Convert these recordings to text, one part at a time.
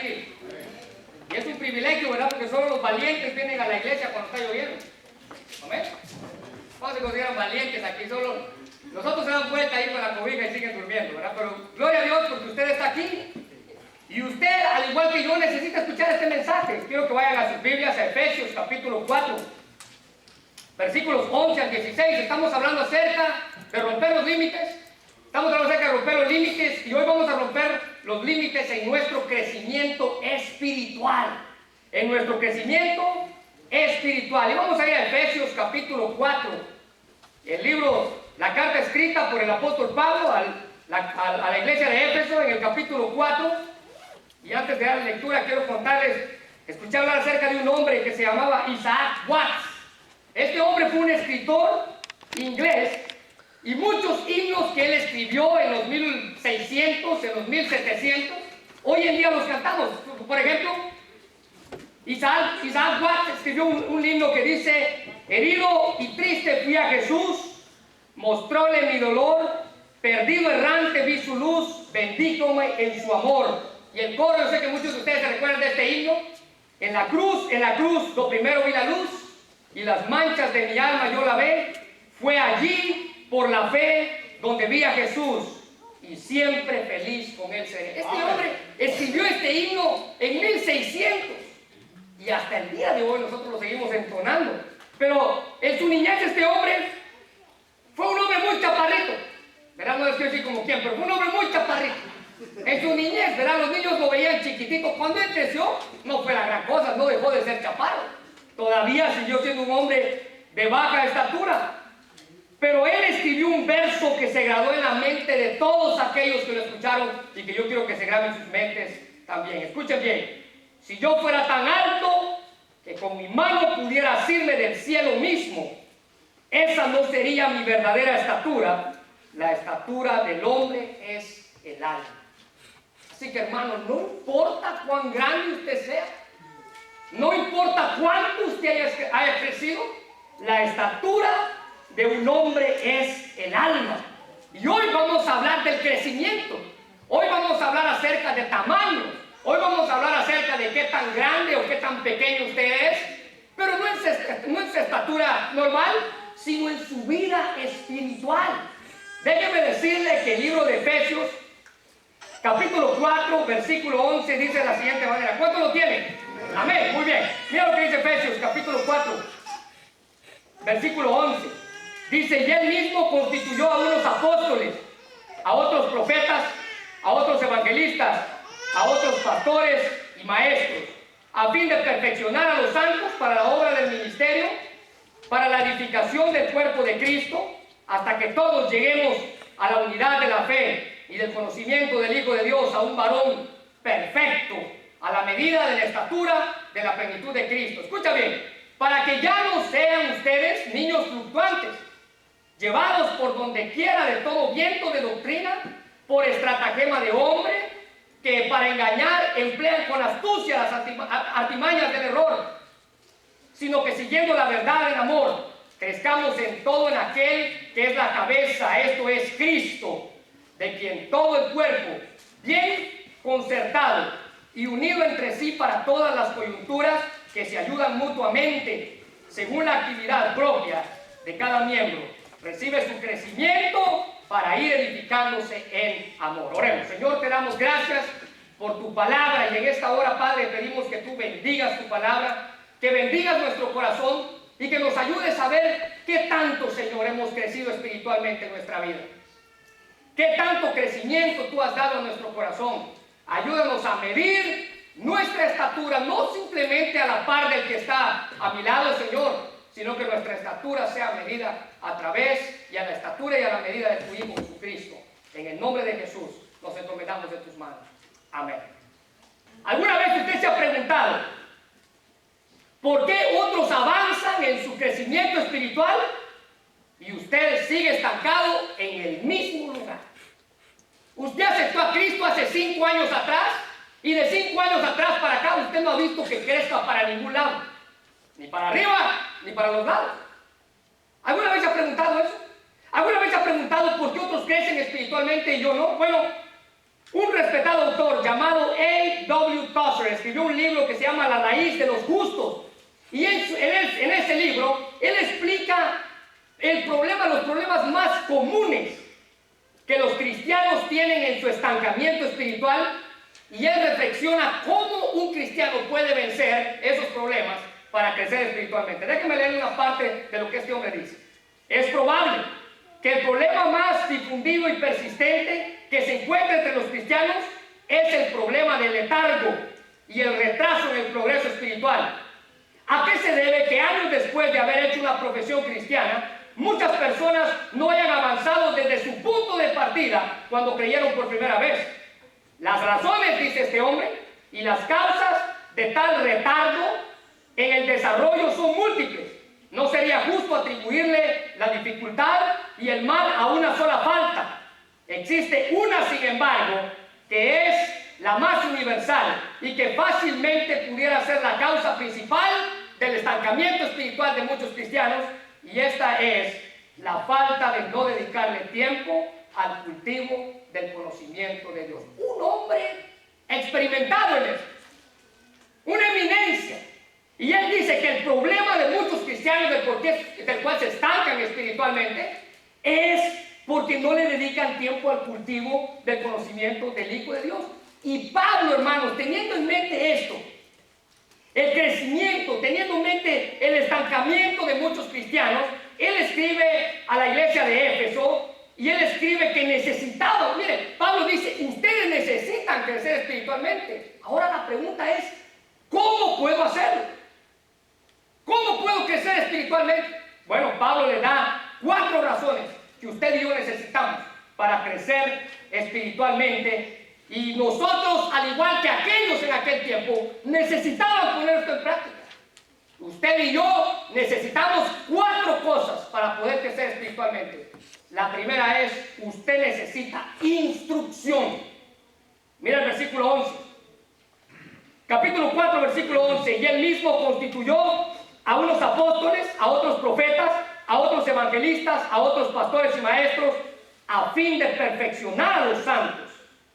aquí. Y es un privilegio, ¿verdad? Porque solo los valientes vienen a la iglesia cuando está lloviendo. ¿Amén? ¿Cómo se consideran valientes aquí? Solo nosotros se dan vuelta ahí con la cobija y siguen durmiendo, ¿verdad? Pero gloria a Dios porque usted está aquí. Y usted, al igual que yo, necesita escuchar este mensaje. Quiero que vayan a sus Biblias a Efesios capítulo 4, versículos 11 al 16. Estamos hablando acerca de romper los límites. Estamos hablando acerca de romper los límites y hoy vamos a romper los límites en nuestro crecimiento espiritual. En nuestro crecimiento espiritual. Y vamos a ir a Efesios capítulo 4. El libro, la carta escrita por el apóstol Pablo a la iglesia de Éfeso en el capítulo 4. Y antes de dar lectura quiero contarles, escuché hablar acerca de un hombre que se llamaba Isaac Watts. Este hombre fue un escritor inglés y muchos himnos que él escribió en los 1600, en los 1700, hoy en día los cantamos. Por ejemplo, Isaac Watts escribió un himno que dice: herido y triste fui a Jesús, mostróle mi dolor, perdido errante vi su luz, bendíjome en su amor. Y el coro, yo sé que muchos de ustedes se recuerdan de este himno. En la cruz, lo primero vi la luz, y las manchas de mi alma yo la ve. Fue allí, por la fe, donde vi a Jesús, y siempre feliz con él seré. Este hombre escribió este himno en 1600, y hasta el día de hoy nosotros lo seguimos entonando. Pero en su niñez este hombre fue un hombre muy chaparrito. ¿Verdad? No les quiero decir como quién, pero fue un hombre muy chaparrito. En su niñez, ¿verdad? Los niños lo veían chiquitito. Cuando él creció, no fue la gran cosa, no dejó de ser chaparro. Todavía siguió siendo un hombre de baja estatura. Pero él escribió un verso que se grabó en la mente de todos aquellos que lo escucharon y que yo quiero que se graben en sus mentes también. Escuchen bien. Si yo fuera tan alto que con mi mano pudiera asirme del cielo mismo, esa no sería mi verdadera estatura. La estatura del hombre es el alma. Así que, hermano, no importa cuán grande usted sea, no importa cuánto usted haya crecido, la estatura de un hombre es el alma. Y hoy vamos a hablar del crecimiento. Hoy vamos a hablar acerca de tamaño. Hoy vamos a hablar acerca de qué tan grande o qué tan pequeño usted es, pero no en su estatura normal, sino en su vida espiritual. Déjeme decirle que el libro de Efesios capítulo 4, versículo 11 dice de la siguiente manera. ¿Cuánto lo tienen? Amén, muy bien. Mira lo que dice Efesios capítulo 4, versículo 11. Dice: y él mismo constituyó a unos apóstoles, a otros profetas, a otros evangelistas, a otros pastores y maestros, a fin de perfeccionar a los santos para la obra del ministerio, para la edificación del cuerpo de Cristo, hasta que todos lleguemos a la unidad de la fe y del conocimiento del Hijo de Dios, a un varón perfecto, a la medida de la estatura de la plenitud de Cristo. Escucha bien: para que ya no sean ustedes niños fluctuantes, llevados por donde quiera de todo viento de doctrina, por estratagema de hombre, que para engañar emplean con astucia las artimañas del error, sino que siguiendo la verdad en amor, crezcamos en todo en aquel que es la cabeza, esto es Cristo, de quien todo el cuerpo, bien concertado y unido entre sí para todas las coyunturas que se ayudan mutuamente, según la actividad propia de cada miembro, recibe su crecimiento para ir edificándose en amor. Oremos. Señor, te damos gracias por tu palabra y en esta hora, Padre, pedimos que tú bendigas tu palabra, que bendigas nuestro corazón y que nos ayudes a ver qué tanto, Señor, hemos crecido espiritualmente en nuestra vida. ¿Qué tanto crecimiento tú has dado a nuestro corazón? Ayúdanos a medir nuestra estatura, no simplemente a la par del que está a mi lado, Señor, sino que nuestra estatura sea medida a través y a la estatura y a la medida de tu Hijo Jesucristo. En el nombre de Jesús nos encomendamos de tus manos. Amén. ¿Alguna vez usted se ha preguntado por qué otros avanzan en su crecimiento espiritual y usted sigue estancado en el mismo lugar? Usted aceptó a Cristo hace 5 años atrás y de 5 años atrás para acá usted no ha visto que crezca para ningún lado, ni para arriba ni para los lados. ¿Alguna vez se ha preguntado eso? ¿Alguna vez se ha preguntado por qué otros crecen espiritualmente y yo no? Bueno, un respetado autor llamado A.W. Chaucer escribió un libro que se llama La raíz de los justos. Y en ese libro, él explica los problemas más comunes que los cristianos tienen en su estancamiento espiritual. Y él reflexiona cómo un cristiano puede vencer esos problemas para crecer espiritualmente. Déjenme leer una parte de lo que este hombre dice. Es probable que el problema más difundido y persistente que se encuentra entre los cristianos es el problema del letargo y el retraso en el progreso espiritual. ¿A qué se debe que años después de haber hecho una profesión cristiana, muchas personas no hayan avanzado desde su punto de partida cuando creyeron por primera vez? Las razones, dice este hombre, y las causas de tal retardo en el desarrollo son múltiples. No sería justo atribuirle la dificultad y el mal a una sola falta. Existe una, sin embargo, que es la más universal y que fácilmente pudiera ser la causa principal del estancamiento espiritual de muchos cristianos, y esta es la falta de no dedicarle tiempo al cultivo del conocimiento de Dios. Un hombre experimentado en eso, una eminencia. Y él dice que el problema de muchos cristianos del cual se estancan espiritualmente es porque no le dedican tiempo al cultivo del conocimiento del Hijo de Dios. Y Pablo, hermanos, teniendo en mente esto, el crecimiento, teniendo en mente el estancamiento de muchos cristianos, él escribe a la iglesia de Éfeso y él escribe que necesitaban. Miren, Pablo dice, ustedes necesitan crecer espiritualmente. Ahora la pregunta es, ¿cómo puedo hacerlo? ¿Cómo puedo crecer espiritualmente? Bueno, Pablo le da 4 razones que usted y yo necesitamos para crecer espiritualmente. Y nosotros, al igual que aquellos en aquel tiempo, necesitaban poner esto en práctica. Usted y yo necesitamos 4 cosas para poder crecer espiritualmente. La primera es, usted necesita instrucción. Mira el versículo 11. Capítulo 4, versículo 11. Y él mismo constituyó a unos apóstoles, a otros profetas, a otros evangelistas, a otros pastores y maestros, a fin de perfeccionar a los santos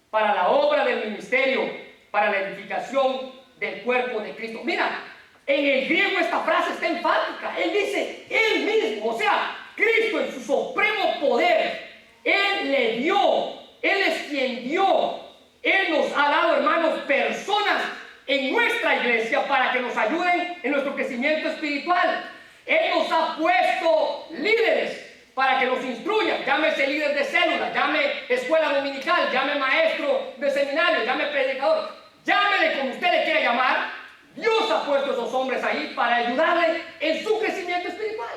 para la obra del ministerio, para la edificación del cuerpo de Cristo. Mira, en el griego esta frase está enfática. Él dice, él mismo, o sea, Cristo en su supremo poder, él le dio, él es quien dio, él nos ha dado, hermanos, personas en nuestra iglesia para que nos ayuden en nuestro crecimiento espiritual. Él nos ha puesto líderes para que nos instruyan, llámese líder de célula, llame escuela dominical, llame maestro de seminario, llame predicador, llámele como usted le quiera llamar. Dios ha puesto esos hombres ahí para ayudarle en su crecimiento espiritual.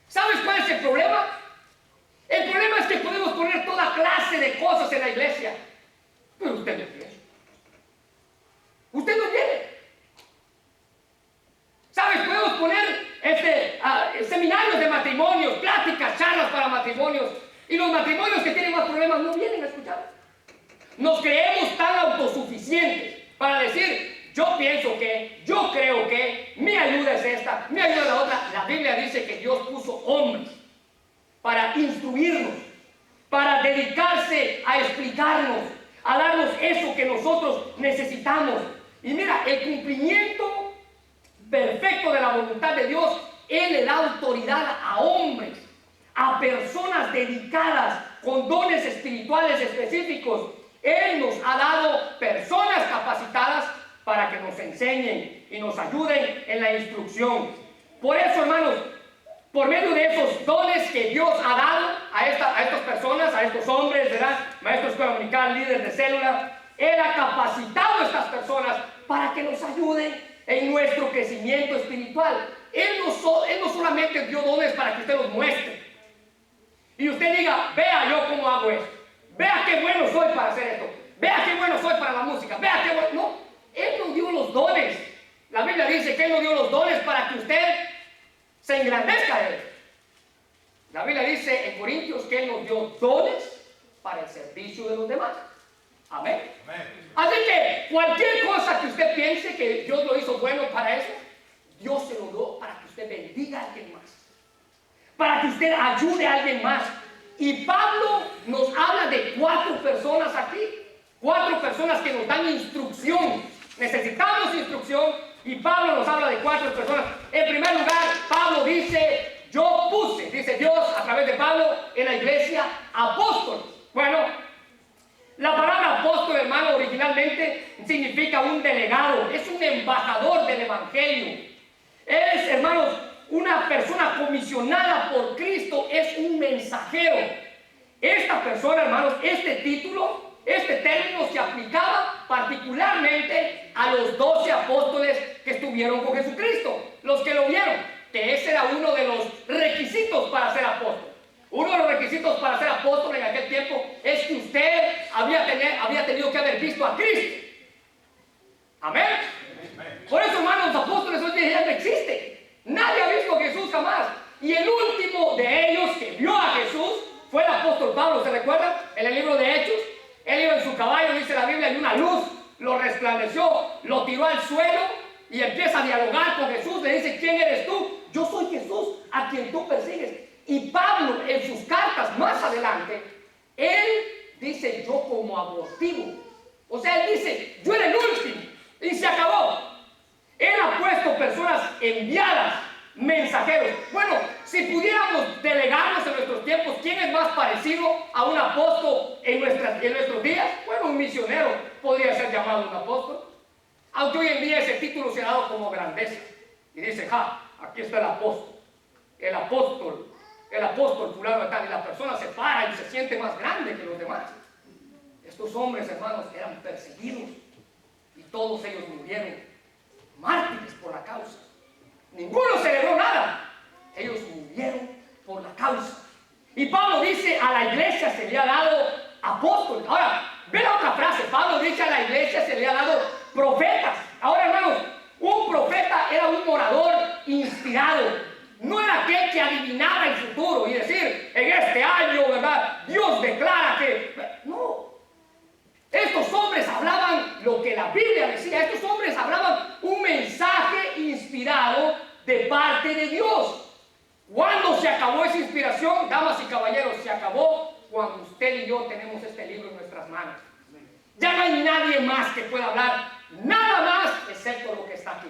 ¿Sabes cuál es el problema? El problema es que podemos poner toda clase de cosas en la iglesia, pero usted no tiene. Usted no tiene. ¿Sabes? Podemos poner seminarios de matrimonios, pláticas, charlas para matrimonios, y los matrimonios que tienen más problemas no vienen a escuchar. Nos creemos tan autosuficientes para decir, yo pienso que, yo creo que, mi ayuda es esta, mi ayuda es la otra. La Biblia dice que Dios puso hombres para instruirnos, para dedicarse a explicarnos, a darnos eso que nosotros necesitamos. Y mira, el cumplimiento perfecto de la voluntad de Dios, Él le da autoridad a hombres, a personas dedicadas con dones espirituales específicos. Él nos ha dado personas capacitadas para que nos enseñen y nos ayuden en la instrucción. Por eso, hermanos, por medio de esos dones que Dios ha dado a estas personas, a estos hombres, ¿verdad? Maestro de escuela dominical, líder de célula, Él ha capacitado a estas personas para que nos ayuden en nuestro crecimiento espiritual. Él no solamente dio dones para que usted los muestre y usted diga, vea yo cómo hago esto, vea qué bueno soy para hacer esto, vea qué bueno soy para la música, vea qué bueno. No, Él nos dio los dones. La Biblia dice que Él nos dio los dones para que usted se engrandezca de Él. La Biblia dice en Corintios que Él nos dio dones para el servicio de los demás. Amén. Amén. Así que cualquier cosa que usted piense que Dios lo hizo bueno para eso, Dios se lo dio para que usted bendiga a alguien más, para que usted ayude a alguien más. Y Pablo nos habla de 4 personas aquí, 4 personas que nos dan instrucción Pablo nos habla de 4 personas. En primer lugar, Pablo dice, yo puse, dice Dios a través de Pablo en la iglesia, apóstol. Bueno, la palabra apóstol, hermano, originalmente significa un delegado, es un embajador del evangelio. Es, hermanos, una persona comisionada por Cristo, es un mensajero. Esta persona, hermanos, este título, este término se aplicaba particularmente a los 12 apóstoles que estuvieron con Jesucristo, los que lo vieron, que ese era uno de los requisitos para ser apóstol. Uno de los requisitos para ser apóstol en aquel tiempo es que usted había tenido que haber visto a Cristo. Amén. Por eso, hermanos, los apóstoles hoy día no existen. Nadie ha visto a Jesús jamás. Y el último de ellos que vio a Jesús fue el apóstol Pablo. ¿Se recuerdan? En el libro de Hechos, él iba en su caballo, dice la Biblia, y una luz lo resplandeció, lo tiró al suelo y empieza a dialogar con Jesús. Le dice, ¿quién eres tú? Yo soy Jesús, a quien tú persigues. Y Pablo, en sus cartas más adelante, él dice, yo como abortivo. O sea, él dice, yo era el último. Y se acabó. Él ha puesto personas enviadas, mensajeros. Bueno, si pudiéramos delegarnos en nuestros tiempos, ¿quién es más parecido a un apóstol en nuestros días? Bueno, un misionero podría ser llamado un apóstol. Aunque hoy en día ese título se ha dado como grandeza. Y dice, aquí está el apóstol. El apóstol fulano tal. Y la persona se para y se siente más grande que los demás. Estos hombres, hermanos, eran perseguidos. Y todos ellos murieron mártires por la causa. Ninguno celebró nada. Ellos murieron por la causa. Y Pablo dice, a la iglesia se le ha dado apóstol. Ahora, ve la otra frase. Pablo dice, a la iglesia se le ha dado profetas. Ahora, hermanos, un profeta era un orador inspirado. No era aquel que adivinaba el futuro y decir, en este año, ¿verdad? Dios declara que... No. Estos hombres hablaban lo que la Biblia decía. Estos hombres hablaban un mensaje inspirado de parte de Dios. ¿Cuándo se acabó esa inspiración? Damas y caballeros, se acabó cuando usted y yo tenemos este libro en nuestras manos. Ya no hay nadie más que pueda hablar, nada más, excepto lo que está aquí.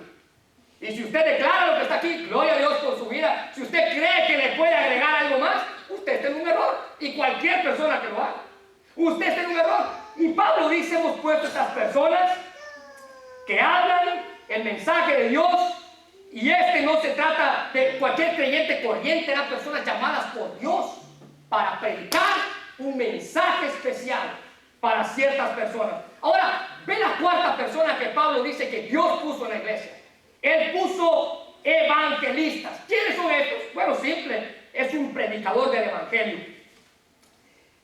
Y si usted declara lo que está aquí, gloria a Dios por su vida. Si usted cree que le puede agregar algo más, usted está en un error. Y cualquier persona que lo haga, usted está en un error. Y Pablo dice, hemos puesto a estas personas que hablan el mensaje de Dios. Y no se trata de cualquier creyente corriente, eran personas llamadas por Dios para predicar un mensaje especial para ciertas personas. Ahora, ve la cuarta persona que Pablo dice que Dios puso en la iglesia. Él puso evangelistas. ¿Quiénes son estos? Bueno, simple, es un predicador del evangelio.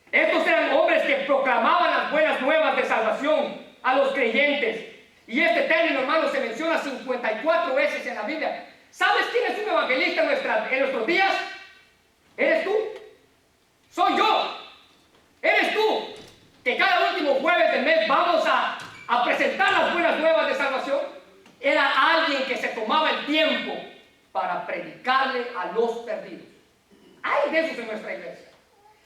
Estos eran hombres que proclamaban las buenas nuevas de salvación a los creyentes. Y este término, hermano, se menciona 54 veces en la Biblia. ¿Sabes quién es un evangelista en nuestros días? ¿Eres tú? Soy yo. ¿Eres tú? Que cada último jueves del mes vamos a presentar las buenas nuevas de salvación. Era alguien que se tomaba el tiempo para predicarle a los perdidos. Hay de esos en nuestra iglesia.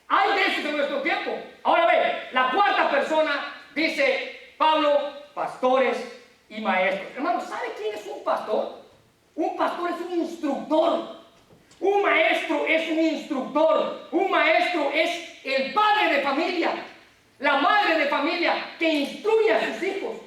Hay de esos en nuestro tiempo. Ahora ve, la cuarta persona dice Pablo, pastores y maestros. Hermanos, ¿sabe quién es un pastor? Un pastor es un instructor. Un maestro es un instructor. Un maestro es el padre de familia, la madre de familia que instruye a sus hijos,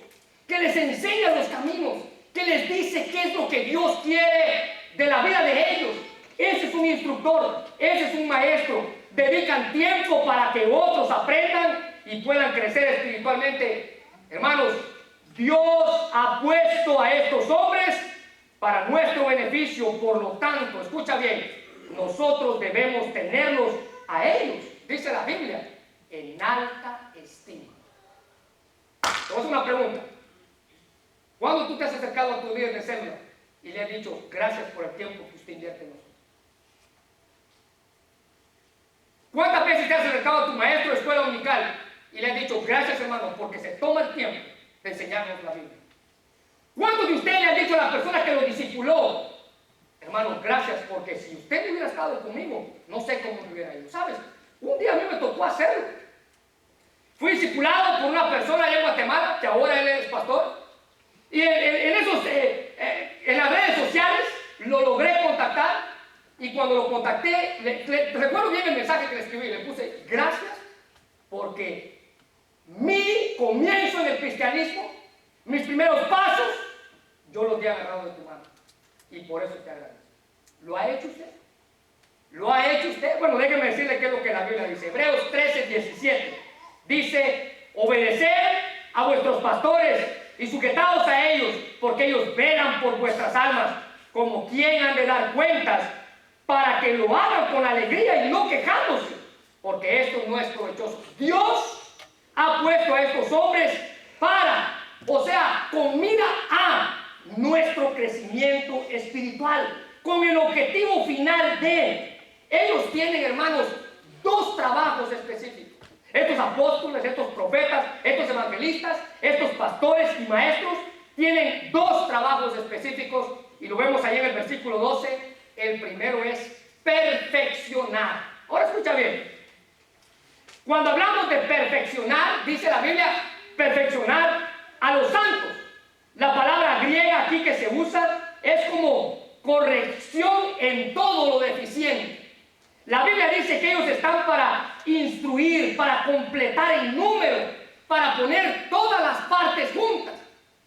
que les enseña los caminos, que les dice qué es lo que Dios quiere de la vida de ellos. Ese es un instructor, ese es un maestro. Dedican tiempo para que otros aprendan y puedan crecer espiritualmente. Hermanos, Dios ha puesto a estos hombres para nuestro beneficio. Por lo tanto, escucha bien, nosotros debemos tenerlos a ellos, dice la Biblia, en alta estima. Te voy a hacer una pregunta. ¿Cuándo tú te has acercado a tu líder de célula y le has dicho gracias por el tiempo que usted invierte en nosotros? ¿Cuántas veces te has acercado a tu maestro de escuela dominical y le has dicho gracias, hermano, porque se toma el tiempo de enseñarnos la Biblia? ¿Cuántos de ustedes le han dicho a las personas que lo discipuló, hermano, gracias, porque si usted hubiera estado conmigo, no sé cómo me hubiera ido? ¿Sabes? Un día a mí me tocó hacerlo. Fui discipulado por una persona allá en Guatemala, que ahora él es pastor. Y en esos cuando lo contacté, recuerdo bien el mensaje que le escribí, le puse gracias porque mi comienzo en el cristianismo, mis primeros pasos, yo los he agarrado de tu mano. Y por eso te agradezco. ¿Lo ha hecho usted? ¿Lo ha hecho usted? Bueno, déjeme decirle qué es lo que la Biblia dice. Hebreos 13:17 dice: obedeced a vuestros pastores y sujetaos a ellos, porque ellos velan por vuestras almas, como quien han de dar cuentas, para que lo hagan con alegría y no quejándose, porque esto no es provechoso. Dios ha puesto a estos hombres para, o sea, con mira a nuestro crecimiento espiritual, con el objetivo final de ellos tienen, hermanos, dos trabajos específicos. Estos apóstoles, estos profetas, estos evangelistas, estos pastores y maestros tienen dos trabajos específicos y lo vemos ahí en el versículo 12. El primero es perfeccionar. Ahora escucha bien. Cuando hablamos de perfeccionar, dice la Biblia, perfeccionar a los santos. La palabra griega aquí que se usa es como corrección en todo lo deficiente. La Biblia dice que ellos están para instruir, para completar el número, para poner todas las partes juntas.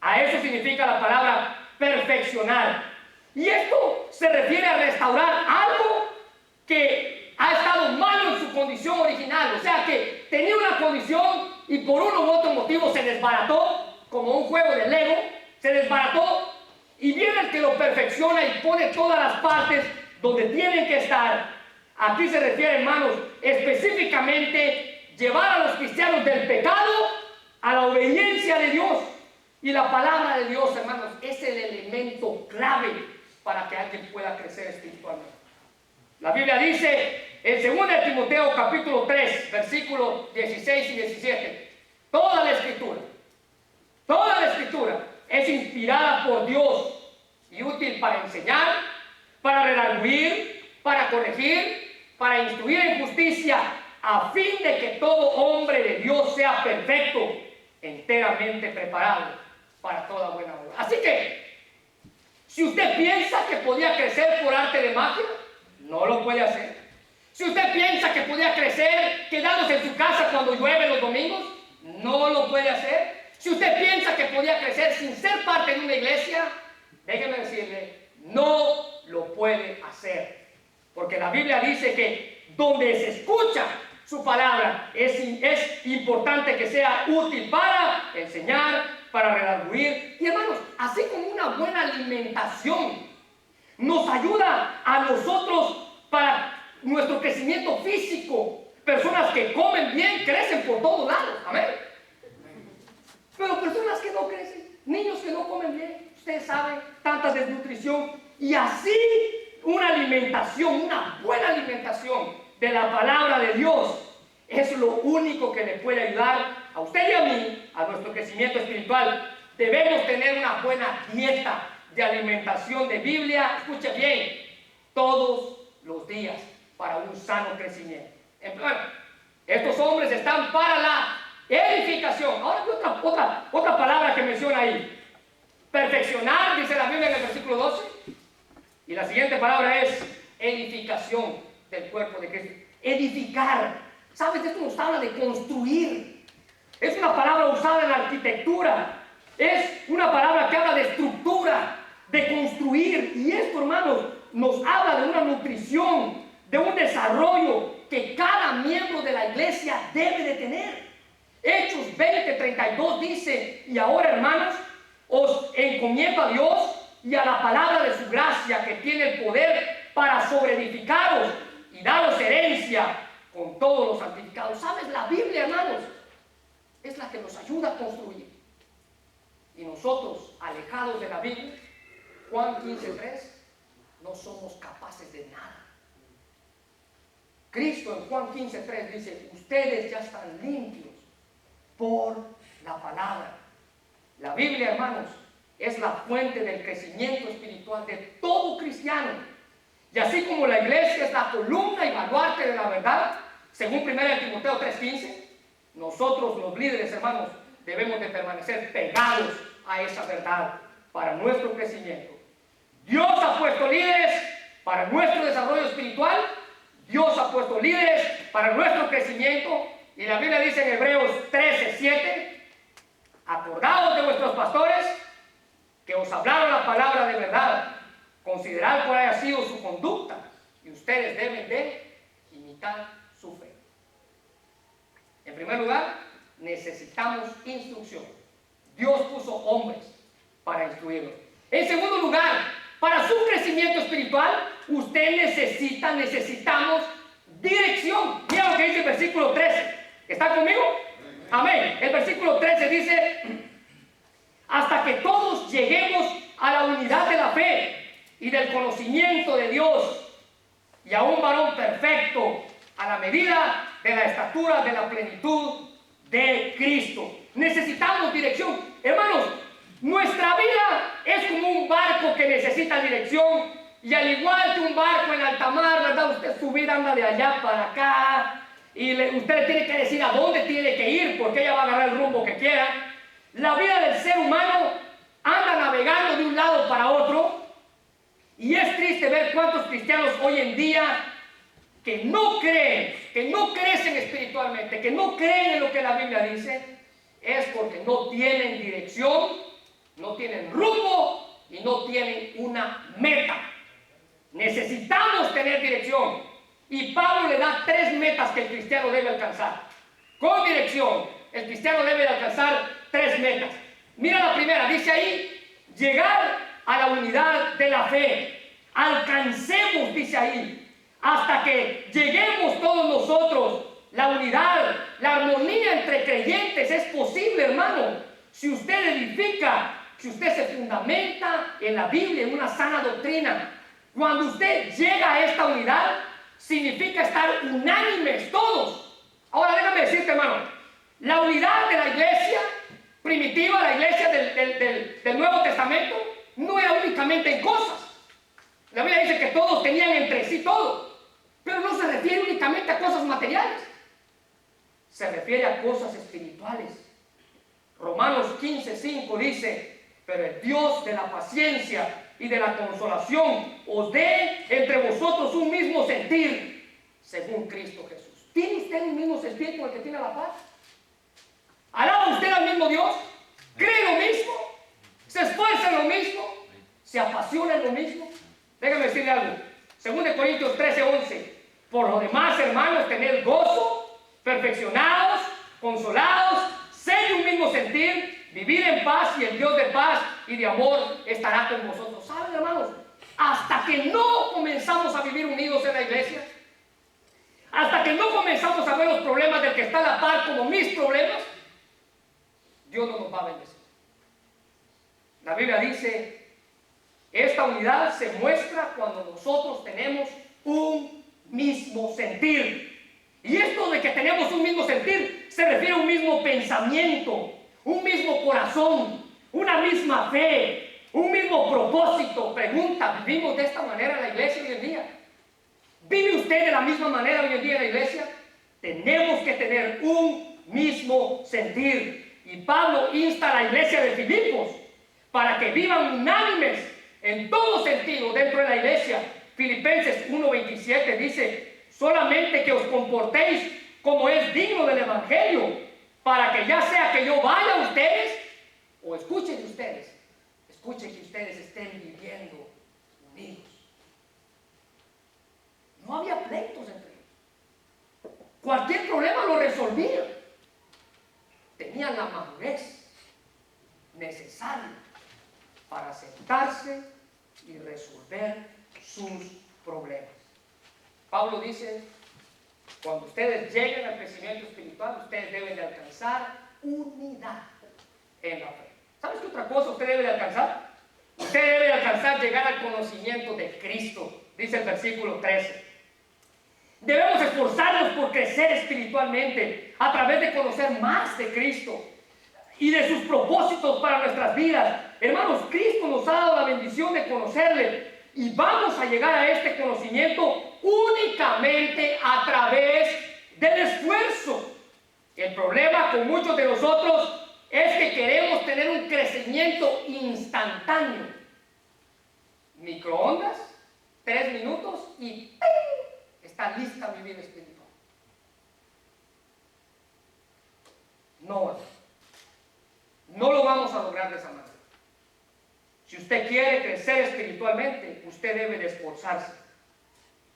A eso significa la palabra perfeccionar. Y esto se refiere a restaurar algo que ha estado mal en su condición original. O sea, que tenía una condición y por uno u otro motivo se desbarató, como un juego de Lego, se desbarató, y viene el que lo perfecciona y pone todas las partes donde tienen que estar. Aquí se refiere, hermanos, específicamente llevar a los cristianos del pecado a la obediencia de Dios. Y la palabra de Dios, hermanos, es el elemento clave para que alguien pueda crecer espiritualmente. La Biblia dice en 2 Timoteo capítulo 3, versículos 16 y 17, toda la escritura es inspirada por Dios y útil para enseñar, para redarguir, para corregir, para instruir en justicia, a fin de que todo hombre de Dios sea perfecto, enteramente preparado para toda buena obra. Así que, si usted piensa que podía crecer por arte de magia, no lo puede hacer. Si usted piensa que podía crecer quedándose en su casa cuando llueve los domingos, no lo puede hacer. Si usted piensa que podía crecer sin ser parte de una iglesia, déjeme decirle, no lo puede hacer. Porque la Biblia dice que donde se escucha su palabra es importante que sea útil para enseñar, para redarguir. Y hermanos, así como una buena alimentación nos ayuda a nosotros para nuestro crecimiento físico. Personas que comen bien crecen por todos lados. Amén. Pero personas que no crecen, niños que no comen bien, ustedes saben, tanta desnutrición. Y así una alimentación, una buena alimentación de la palabra de Dios es lo único que le puede ayudar a usted y a mí, a nuestro crecimiento espiritual. Debemos tener una buena dieta de alimentación de Biblia, escuche bien, todos los días para un sano crecimiento. En plan, estos hombres están para la edificación. Ahora otra palabra que menciona ahí. Perfeccionar, dice la Biblia en el versículo 12. Y la siguiente palabra es edificación del cuerpo de Cristo. Edificar. ¿Sabes? Esto nos habla de construir. Es una palabra usada en la arquitectura. Es una palabra que habla de estructura, de construir. Y esto, hermanos, nos habla de una nutrición, de un desarrollo que cada miembro de la iglesia debe de tener. Hechos 20:32 dice: y ahora, hermanos, os encomiendo a Dios y a la palabra de su gracia, que tiene el poder para sobreedificaros y daros herencia con todos los santificados. ¿Sabes? La Biblia, hermanos, es la que nos ayuda a construir. Y nosotros, alejados de la Biblia, Juan 15:3, no somos capaces de nada. Cristo en Juan 15:3 dice: ustedes ya están limpios por la palabra. La Biblia, hermanos, es la fuente del crecimiento espiritual de todo cristiano. Y así como la iglesia es la columna y baluarte de la verdad, según 1 Timoteo 3:15, nosotros los líderes, hermanos, debemos de permanecer pegados a esa verdad para nuestro crecimiento. Dios ha puesto líderes Para nuestro desarrollo espiritual, Dios ha puesto líderes para nuestro crecimiento. Y la Biblia dice en Hebreos 13:7, acordaos de vuestros pastores que os hablaron la palabra de verdad. Considerad cuál haya sido su conducta y ustedes deben de imitar su fe. En primer lugar, necesitamos instrucción. Dios puso hombres para instruirlos. En segundo lugar, para su crecimiento espiritual, necesitamos dirección. Mira lo que dice el versículo 13. ¿Está conmigo? Amén. El versículo 13 dice: hasta que todos lleguemos a la unidad de la fe y del conocimiento de Dios y a un varón perfecto, a la medida de la estatura de la plenitud de Cristo. Necesitamos dirección. Hermanos, nuestra vida es como un barco que necesita dirección, y al igual que un barco en alta mar, ¿verdad? Usted su vida anda de allá para acá y usted le tiene que decir a dónde tiene que ir, porque ella va a agarrar el rumbo que quiera. La vida del ser humano anda navegando de un lado para otro, y es triste ver cuántos cristianos hoy en día que no creen, que no crecen espiritualmente, que no creen en lo que la Biblia dice. Es porque no tienen dirección, no tienen rumbo y no tienen una meta. Necesitamos tener dirección, y Pablo le da 3 metas que el cristiano debe alcanzar. Con dirección, el cristiano debe de alcanzar 3 metas. Mira la primera, dice ahí: llegar a la unidad de la fe. Alcancemos, dice ahí, hasta que lleguemos todos nosotros. La unidad, la armonía entre creyentes es posible, hermano, si usted edifica, si usted se fundamenta en la Biblia, en una sana doctrina. Cuando usted llega a esta unidad, significa estar unánimes todos. Ahora déjame decirte, hermano, la unidad de la iglesia primitiva, la iglesia del Nuevo Testamento, no era únicamente en cosas. La Biblia dice que todos tenían entre sí todo, pero no se refiere únicamente a cosas materiales, se refiere a cosas espirituales. Romanos 15:5 dice: pero el Dios de la paciencia y de la consolación os dé entre vosotros un mismo sentir, según Cristo Jesús. ¿Tiene usted el mismo sentir con el que tiene la paz? ¿Alaba usted al mismo Dios? ¿Cree lo mismo? ¿Se esfuerza en lo mismo? ¿Se apasiona en lo mismo? Déjame decirle algo. 2 Corintios 13:11. Por lo demás, hermanos, tened gozo, perfeccionados, consolados, sed de un mismo sentir, vivir en paz, y el Dios de paz y de amor estará con vosotros. ¿Saben, hermanos? Hasta que no comenzamos a vivir unidos en la iglesia, hasta que no comenzamos a ver los problemas del que está a la par como mis problemas, Dios no nos va a bendecir. La Biblia dice: esta unidad se muestra cuando nosotros tenemos un mismo sentir. Y esto de que tenemos un mismo sentir se refiere a un mismo pensamiento, un mismo corazón, una misma fe, un mismo propósito. Pregunta: ¿vivimos de esta manera en la iglesia hoy en día? ¿Vive usted de la misma manera hoy en día en la iglesia? Tenemos que tener un mismo sentir. Y Pablo insta a la iglesia de Filipos para que vivan unánimes en todo sentido dentro de la iglesia. Filipenses 1:27 dice: solamente que os comportéis como es digno del evangelio, para que ya sea que yo vaya a ustedes o escuchen ustedes, escuchen que ustedes estén viviendo unidos. No había pleitos entre ellos. Cualquier problema lo resolvían. Tenían la madurez necesaria para sentarse y resolver sus problemas. Pablo dice: cuando ustedes lleguen al crecimiento espiritual, ustedes deben de alcanzar unidad en la fe. ¿Sabes qué otra cosa usted debe de alcanzar? Usted debe de alcanzar llegar al conocimiento de Cristo, dice el versículo 13. Debemos esforzarnos por crecer espiritualmente a través de conocer más de Cristo y de sus propósitos para nuestras vidas. Hermanos, Cristo nos ha dado la bendición de conocerle, y vamos a llegar a este conocimiento únicamente a través del esfuerzo. El problema con muchos de nosotros es que queremos tener un crecimiento instantáneo. Microondas, 3 minutos y ¡ting! Está lista mi vida espiritual. No, no lo vamos a lograr de esa manera. Si usted quiere crecer espiritualmente, usted debe de esforzarse.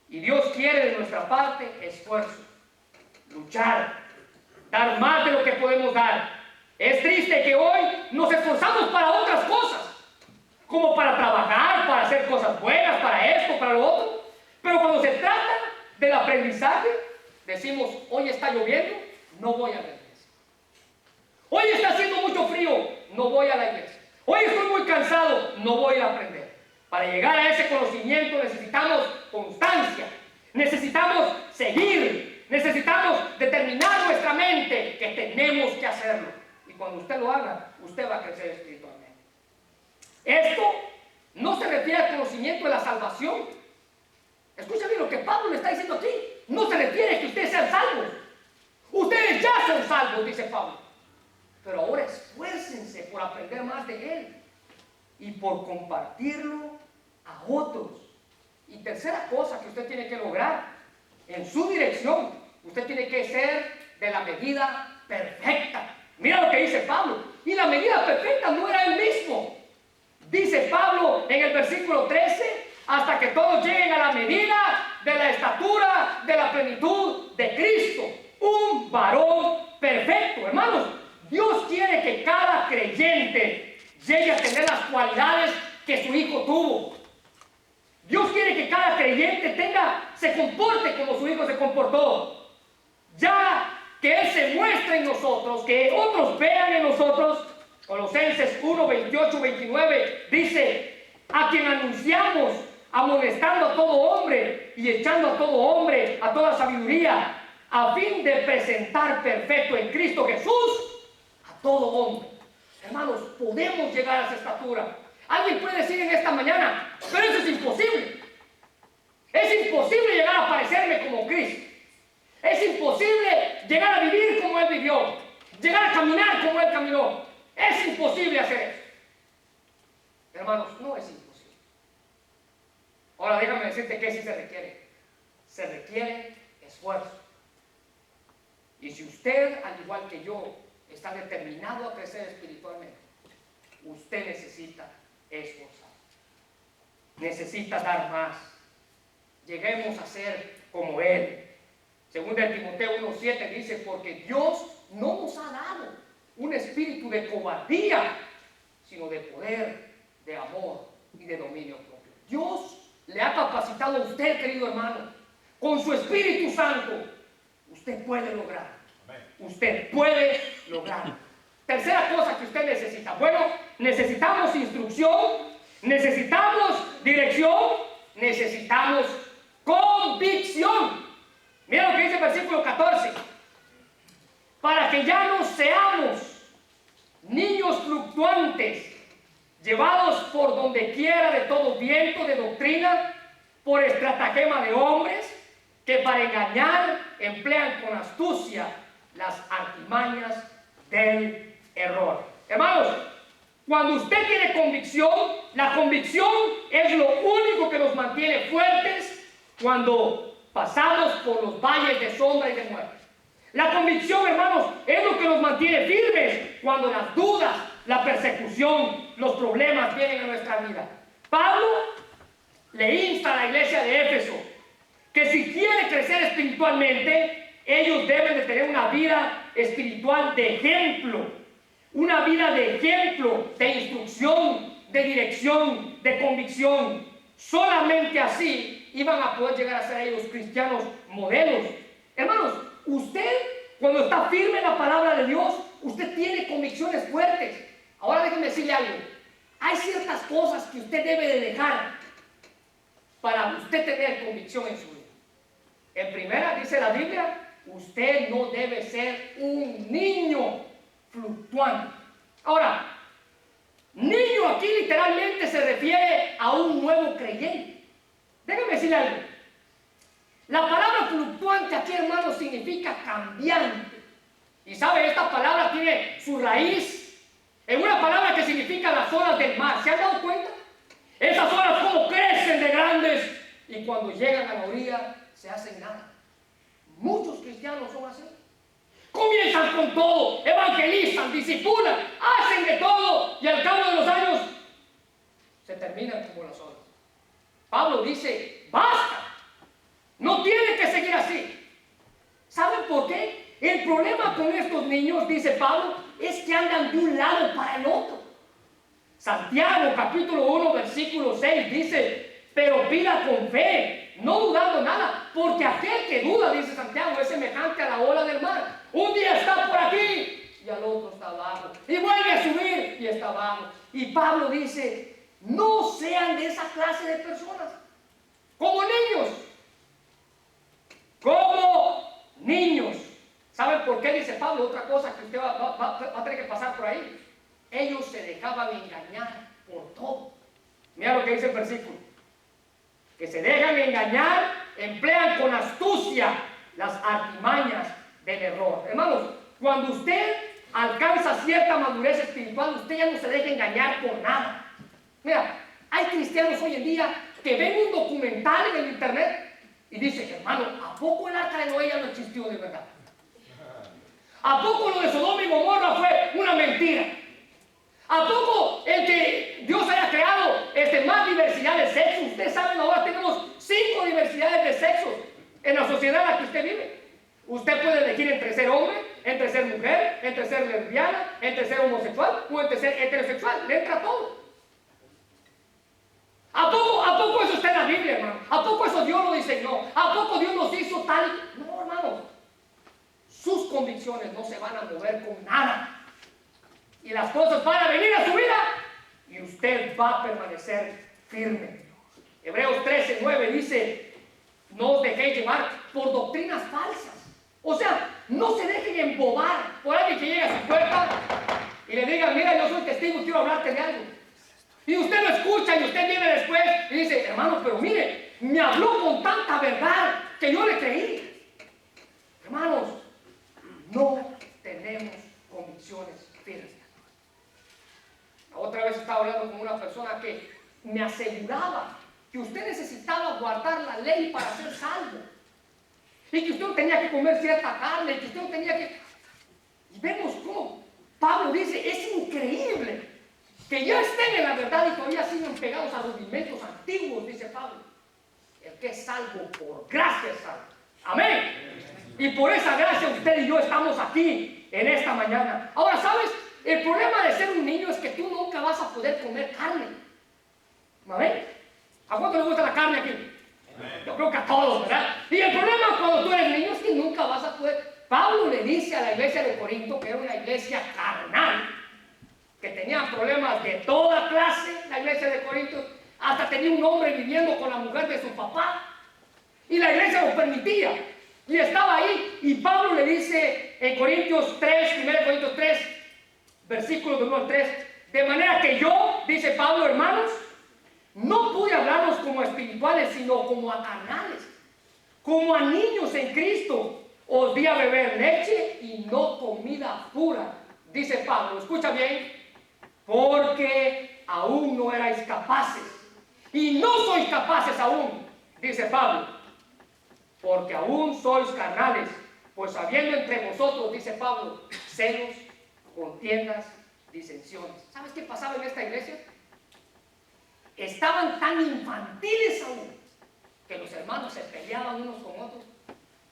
Y Dios quiere de nuestra parte esfuerzo, luchar, dar más de lo que podemos dar. Es triste que hoy nos esforzamos para otras cosas, como para trabajar, para hacer cosas buenas, para esto, para lo otro. Pero cuando se trata del aprendizaje, decimos, hoy está lloviendo, no voy a la iglesia. Hoy está haciendo mucho frío, no voy a la iglesia. Hoy estoy muy cansado, no voy a aprender. Para llegar a ese conocimiento necesitamos constancia, necesitamos seguir, necesitamos determinar nuestra mente que tenemos que hacerlo. Y cuando usted lo haga, usted va a crecer espiritualmente. Esto no se refiere al conocimiento de la salvación. Escucha bien lo que Pablo le está diciendo aquí. No se refiere a que ustedes sean salvos. Ustedes ya son salvos, dice Pablo. Pero ahora esfuércense por aprender más de Él y por compartirlo a otros. Y tercera cosa que usted tiene que lograr, en su dirección, usted tiene que ser de la medida perfecta. Mira lo que dice Pablo. Y la medida perfecta no era Él mismo. Dice Pablo en el versículo 13, hasta que todos lleguen a la medida de la estatura de la plenitud de Cristo. Un varón perfecto. Hermanos, Dios quiere que cada creyente llegue a tener las cualidades que su hijo tuvo. Dios quiere que cada creyente se comporte como su hijo se comportó. Ya que Él se muestre en nosotros, que otros vean en nosotros. Colosenses 1, 28, 29 dice, a quien anunciamos, amonestando a todo hombre y echando a todo hombre a toda sabiduría, a fin de presentar perfecto en Cristo Jesús a todo hombre. Hermanos, podemos llegar a esa estatura. Alguien puede decir en esta mañana, pero eso es imposible. Es imposible llegar a parecerme como Cristo. Es imposible llegar a vivir como Él vivió, llegar a caminar como Él caminó. Es imposible hacer eso. Hermanos, no es imposible. Ahora déjame decirte que sí se requiere. Se requiere esfuerzo. Y si usted, al igual que yo, está determinado a crecer espiritualmente, usted necesita esforzar. Necesita dar más. Lleguemos a ser como Él. Según de Timoteo 1:7 dice, porque Dios no nos ha dado un espíritu de cobardía, sino de poder, de amor y de dominio propio. Dios le ha capacitado a usted, querido hermano, con su Espíritu Santo. Usted puede lograr. Usted puede lograr. Tercera cosa que usted necesita. Bueno, necesitamos instrucción, necesitamos dirección, necesitamos convicción. Mira lo que dice el versículo 14. Para que ya no seamos niños fluctuantes, llevados por donde quiera de todo viento de doctrina, por estratagema de hombres, que para engañar emplean con astucia las artimañas del error. Hermanos, cuando usted tiene convicción, la convicción es lo único que nos mantiene fuertes cuando pasamos por los valles de sombra y de muerte. La convicción, hermanos, es lo que nos mantiene firmes cuando las dudas, la persecución, los problemas vienen a nuestra vida. Pablo le insta a la iglesia de Éfeso que si quiere crecer espiritualmente, ellos deben de tener una vida espiritual de ejemplo, una vida de ejemplo, de instrucción, de dirección, de convicción. Solamente así iban a poder llegar a ser ellos cristianos modelos. Hermanos, usted, cuando está firme en la palabra de Dios, usted tiene convicciones fuertes. Ahora déjeme decirle algo. Hay ciertas cosas que usted debe de dejar para usted tener convicción en su vida. En primera, dice la Biblia, usted no debe ser un niño fluctuante. Ahora, niño aquí literalmente se refiere a un nuevo creyente. Déjeme decirle algo. La palabra fluctuante aquí, hermano, significa cambiante. Y sabe, esta palabra tiene su raíz en una palabra que significa las olas del mar. ¿Se han dado cuenta? Esas olas como crecen de grandes y cuando llegan a la orilla se hacen nada. Muchos cristianos son así. Comienzan con todo, evangelizan, discipulan, hacen de todo y al cabo de los años se terminan como las olas. Pablo dice, basta, no tiene que seguir así. ¿Saben por qué? El problema con estos niños, dice Pablo, es que andan de un lado para el otro. Santiago capítulo 1 versículo 6 dice, pero pida con fe, no dudando nada, porque aquel que duda, dice Santiago, es semejante a la ola del mar. Un día está por aquí y al otro está abajo, y vuelve a subir y está abajo. Y Pablo dice, no sean de esa clase de personas, como niños, como niños. ¿Saben por qué dice Pablo? Otra cosa que usted va a tener que pasar por ahí. Ellos se dejaban engañar por todo. Mira lo que dice el versículo. Que se dejan engañar, emplean con astucia las artimañas del error. Hermanos, cuando usted alcanza cierta madurez espiritual, usted ya no se deja engañar por nada. Mira, hay cristianos hoy en día que ven un documental en el internet y dicen, hermano, ¿a poco el arca de Noé ya no existió de verdad? ¿A poco lo de Sodoma y Gomorra fue una mentira? ¿A poco el que Dios haya creado más diversidad de sexos? Ustedes saben, ahora tenemos 5 diversidades de sexos en la sociedad en la que usted vive. Usted puede elegir entre ser hombre, entre ser mujer, entre ser lesbiana, entre ser homosexual o entre ser heterosexual. Le entra todo. ¿A poco eso está en la Biblia, hermano? ¿A poco eso Dios lo diseñó? ¿A poco Dios nos hizo tal? No, hermano. Sus convicciones no se van a mover con nada. Y las cosas van a venir a su vida y usted va a permanecer firme. Hebreos 13:9 dice, no os dejéis llevar por doctrinas falsas. O sea, no se dejen embobar por alguien que llegue a su puerta y le diga, mira, yo soy testigo, quiero hablarte de algo. Y usted lo escucha y usted viene después y dice, hermano, pero mire, me habló con tanta verdad que yo le creí. Hermanos, no tenemos convicciones firmes. La otra vez estaba hablando con una persona que me aseguraba que usted necesitaba guardar la ley para ser salvo. Y que usted no tenía que comer cierta carne, que usted no tenía que... Y vemos cómo Pablo dice, es increíble que ya estén en la verdad y todavía siguen pegados a rudimentos antiguos, dice Pablo. El que es salvo por gracia es salvo. Amén. Y por esa gracia usted y yo estamos aquí en esta mañana. Ahora, ¿sabes? El problema de ser un niño es que tú nunca vas a poder comer carne. ¿Amén? ¿A cuánto le gusta la carne aquí? Amén. Yo creo que a todos, ¿verdad? Y el problema cuando tú eres niño es que nunca vas a poder. Pablo le dice a la iglesia de Corinto, que era una iglesia carnal, que tenía problemas de toda clase, la iglesia de Corinto, hasta tenía un hombre viviendo con la mujer de su papá, y la iglesia lo permitía, y estaba ahí, y Pablo le dice en Corintios 3, 1 Corintios 3, versículos del 1 al 3, de manera que yo, dice Pablo, hermanos, no pude hablarnos como espirituales, sino como a carnales, como a niños en Cristo. Os di a beber leche y no comida pura, dice Pablo. Escucha bien, porque aún no erais capaces, y no sois capaces aún, dice Pablo, porque aún sois carnales, pues habiendo entre vosotros, dice Pablo, celos, contiendas, disensiones. ¿Sabes qué pasaba en esta iglesia? Estaban tan infantiles aún que los hermanos se peleaban unos con otros.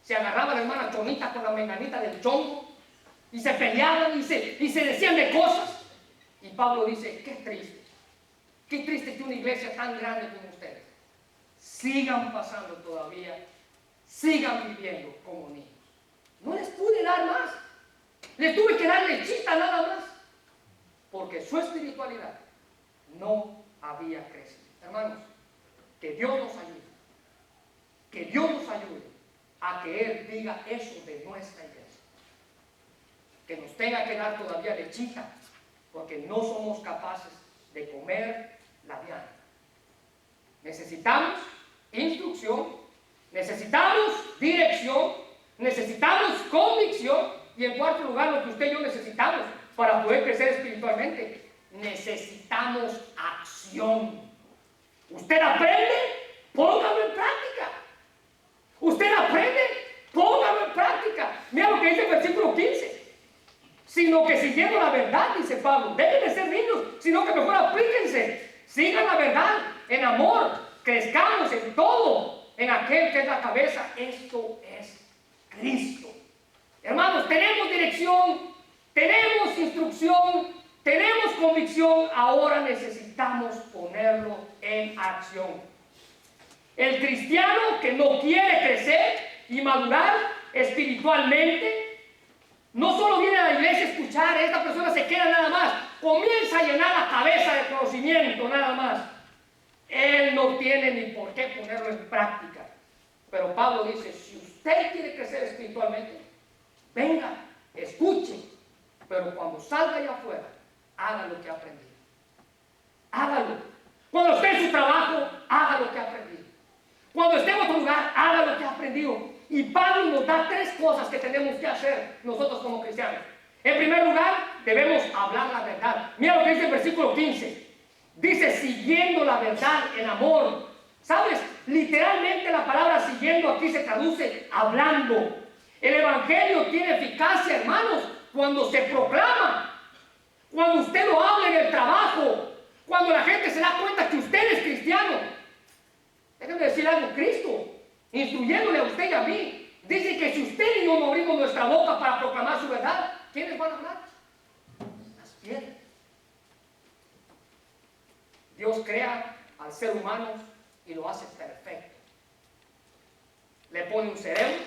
Se agarraba la hermana Chonita con la menganita del chongo y se peleaban y se decían de cosas. Y Pablo dice, qué triste que una iglesia tan grande como ustedes sigan pasando todavía, sigan viviendo como niños. No les pude dar más, les tuve que dar lechita nada más, porque su espiritualidad no había crecido. Hermanos, que Dios nos ayude, que Dios nos ayude a que Él diga eso de nuestra iglesia, que nos tenga que dar todavía lechita, porque no somos capaces de comer la vianda. Necesitamos instrucción, necesitamos dirección, necesitamos convicción, y en cuarto lugar, lo que usted y yo necesitamos para poder crecer espiritualmente, necesitamos acción. Usted aprende póngalo en práctica. Usted aprende, póngalo en práctica. Mira lo que dice el versículo 15. Sino que siguiendo la verdad, dice Pablo, dejen de ser niños, sino que mejor aplíquense. Sigan la verdad en amor, crezcamos en todo, en aquel que es la cabeza. Esto es Cristo. Hermanos, tenemos dirección, tenemos instrucción, tenemos convicción, ahora necesitamos ponerlo en acción. El cristiano que no quiere crecer y madurar espiritualmente, no solo viene a la iglesia a escuchar, esta persona se queda nada más, comienza a llenar la cabeza de conocimiento nada más. Él no tiene ni por qué ponerlo en práctica. Pero Pablo dice, si usted quiere crecer espiritualmente, venga, escuche, pero cuando salga allá afuera, haga lo que ha aprendido. Hágalo. Cuando esté en su trabajo, haga lo que ha aprendido. Cuando esté en otro lugar, haga lo que ha aprendido. Y Pablo nos da 3 cosas que tenemos que hacer nosotros como cristianos. En primer lugar, debemos hablar la verdad. Mira lo que dice el versículo 15. Dice, siguiendo la verdad en amor. ¿Sabes? Literalmente la palabra siguiendo aquí se traduce hablando. El evangelio tiene eficacia, hermanos, cuando se proclama. Cuando usted lo habla en el trabajo. Cuando la gente se da cuenta que usted es cristiano. Déjenme decir algo, Cristo, instruyéndole a usted y a mí, dice que si usted y yo no abrimos nuestra boca para proclamar su verdad, ¿quiénes van a hablar? Las piedras. Dios crea al ser humano y lo hace perfecto. Le pone un cerebro,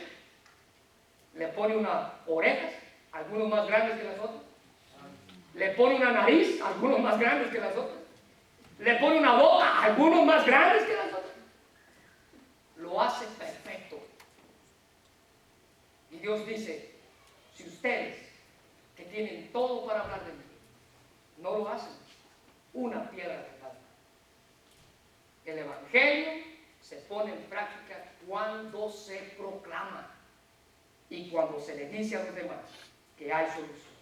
le pone unas orejas, algunos más grandes que las otras, le pone una nariz, algunos más grandes que las otras, le pone una boca, algunos más grandes que las otras. Lo hace perfecto. Y Dios dice, si ustedes que tienen todo para hablar de mí, no lo hacen, una piedra de falta. El evangelio se pone en práctica cuando se proclama y cuando se le dice a los demás que hay solución.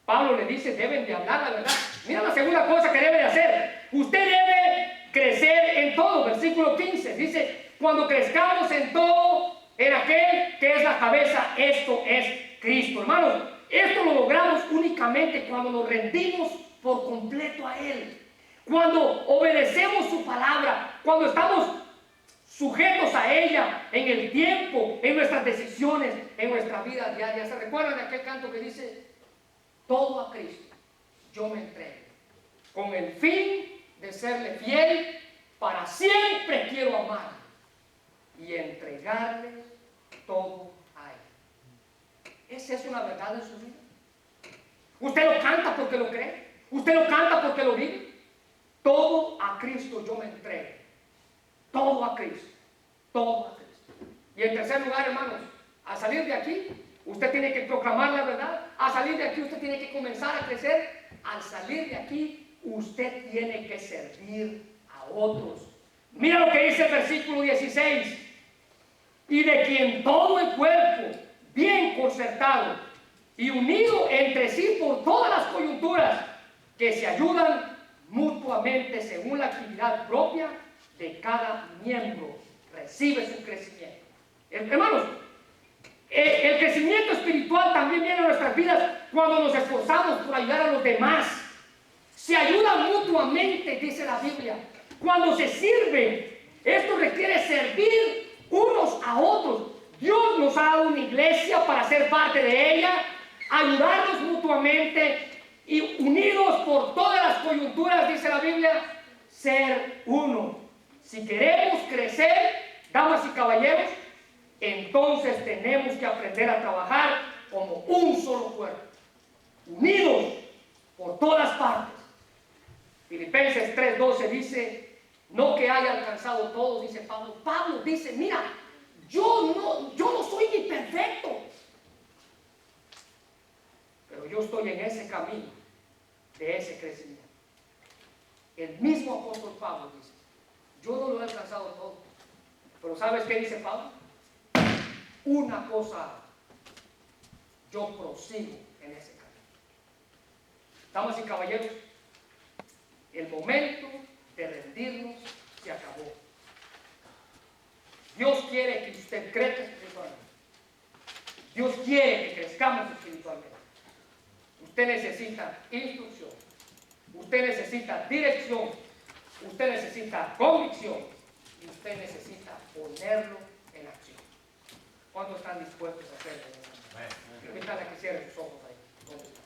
Pablo le dice, deben de hablar la verdad. Mira la segunda cosa que debe de hacer. Usted debe crecer en todo. Versículo 15 dice, cuando crezcamos en todo, en aquel que es la cabeza, esto es Cristo. Hermanos, esto lo logramos únicamente cuando nos rendimos por completo a Él. Cuando obedecemos su palabra, cuando estamos sujetos a ella en el tiempo, en nuestras decisiones, en nuestra vida diaria. ¿Se recuerdan de aquel canto que dice, todo a Cristo yo me entrego, con el fin de serle fiel, para siempre quiero amar y entregarle todo a Él? ¿Esa es una verdad en su vida? ¿Usted lo canta porque lo cree? ¿Usted lo canta porque lo vive? Todo a Cristo yo me entrego. Todo a Cristo. Todo a Cristo. Y en tercer lugar, hermanos, al salir de aquí, usted tiene que proclamar la verdad. Al salir de aquí, usted tiene que comenzar a crecer. Al salir de aquí, usted tiene que servir a otros. Mira lo que dice el versículo 16. Y de quien todo el cuerpo, bien concertado y unido entre sí por todas las coyunturas, que se ayudan mutuamente según la actividad propia de cada miembro, recibe su crecimiento. Hermanos, el crecimiento espiritual también viene a nuestras vidas cuando nos esforzamos por ayudar a los demás. Se ayudan mutuamente, dice la Biblia. Cuando se sirve, esto requiere servir unos a otros. Dios nos ha dado una iglesia para ser parte de ella, ayudarnos mutuamente y unidos por todas las coyunturas, dice la Biblia, ser uno. Si queremos crecer, damas y caballeros, entonces tenemos que aprender a trabajar como un solo cuerpo, unidos por todas partes. Filipenses 3:12 dice, no que haya alcanzado todo, dice Pablo. Pablo dice, mira, yo no soy ni perfecto, pero yo estoy en ese camino de ese crecimiento. El mismo apóstol Pablo dice, yo no lo he alcanzado todo, pero ¿sabes qué dice Pablo? Una cosa, yo prosigo en ese camino. Damas y caballeros, el momento de rendirnos se acabó. Dios quiere que crezcamos espiritualmente. Usted necesita instrucción. Usted necesita dirección. Usted necesita convicción. Y usted necesita ponerlo en acción. ¿Cuántos están dispuestos a hacerlo? ¿Qué tal que cierren sus ojos ahí?